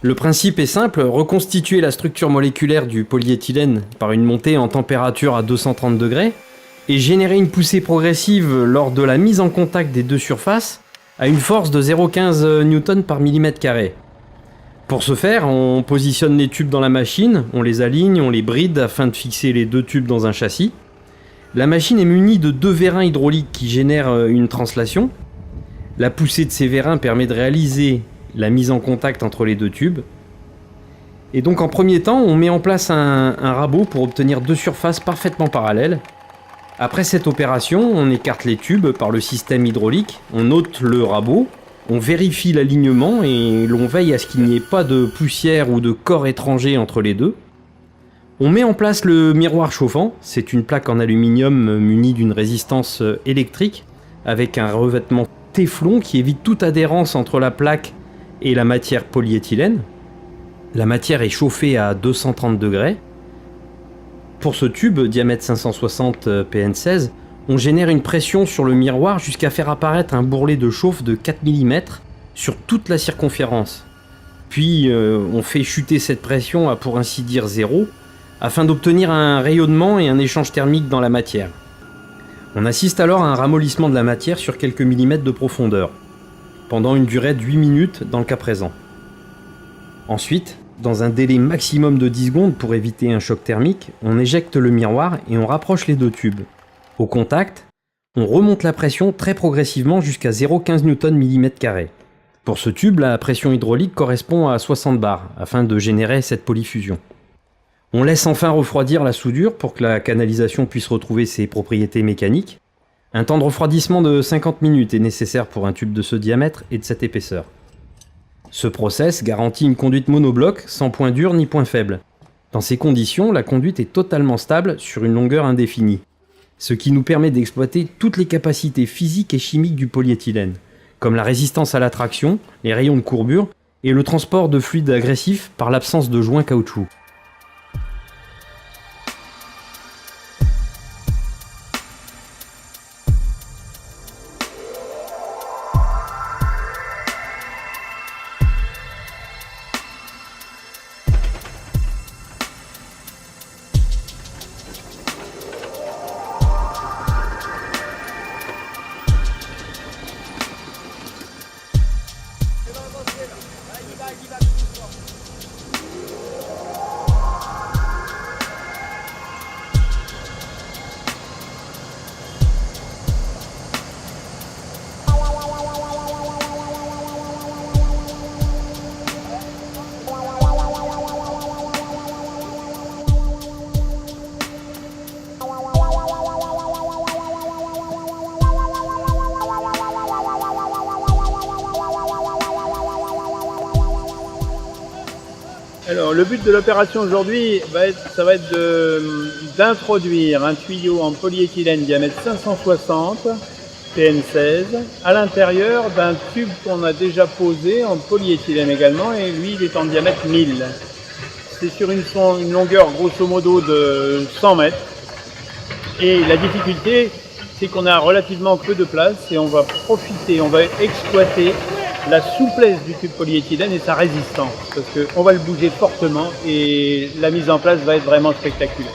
Le principe est simple, reconstituer la structure moléculaire du polyéthylène par une montée en température à 230 degrés et générer une poussée progressive lors de la mise en contact des deux surfaces à une force de 0,15 N par millimètre carré. Pour ce faire, on positionne les tubes dans la machine, on les aligne, on les bride afin de fixer les deux tubes dans un châssis. La machine est munie de deux vérins hydrauliques qui génèrent une translation. La poussée de ces vérins permet de réaliser la mise en contact entre les deux tubes. Et donc en premier temps, on met en place un rabot pour obtenir deux surfaces parfaitement parallèles. Après cette opération, on écarte les tubes par le système hydraulique, on ôte le rabot, on vérifie l'alignement et l'on veille à ce qu'il n'y ait pas de poussière ou de corps étranger entre les deux. On met en place le miroir chauffant, c'est une plaque en aluminium munie d'une résistance électrique avec un revêtement téflon qui évite toute adhérence entre la plaque et la matière polyéthylène. La matière est chauffée à 230 degrés. Pour ce tube, diamètre 560 PN16, on génère une pression sur le miroir jusqu'à faire apparaître un bourrelet de chauffe de 4 mm sur toute la circonférence. Puis on fait chuter cette pression à pour ainsi dire zéro, afin d'obtenir un rayonnement et un échange thermique dans la matière. On assiste alors à un ramollissement de la matière sur quelques millimètres de profondeur, pendant une durée de 8 minutes dans le cas présent. Ensuite, dans un délai maximum de 10 secondes pour éviter un choc thermique, on éjecte le miroir et on rapproche les deux tubes. Au contact, on remonte la pression très progressivement jusqu'à 0,15 Nm². Pour ce tube, la pression hydraulique correspond à 60 bars, afin de générer cette polyfusion. On laisse enfin refroidir la soudure pour que la canalisation puisse retrouver ses propriétés mécaniques. Un temps de refroidissement de 50 minutes est nécessaire pour un tube de ce diamètre et de cette épaisseur. Ce process garantit une conduite monobloc sans point dur ni point faible. Dans ces conditions, la conduite est totalement stable sur une longueur indéfinie, ce qui nous permet d'exploiter toutes les capacités physiques et chimiques du polyéthylène, comme la résistance à la traction, les rayons de courbure et le transport de fluide agressif par l'absence de joints caoutchouc. Alors, le but de l'opération aujourd'hui, ça va être d'introduire un tuyau en polyéthylène diamètre 560 PN16 à l'intérieur d'un tube qu'on a déjà posé en polyéthylène également, et lui il est en diamètre 1000. C'est sur une longueur grosso modo de 100 mètres. Et la difficulté, c'est qu'on a relativement peu de place et on va exploiter la souplesse du tube polyéthylène et sa résistance, parce qu'on va le bouger fortement et la mise en place va être vraiment spectaculaire.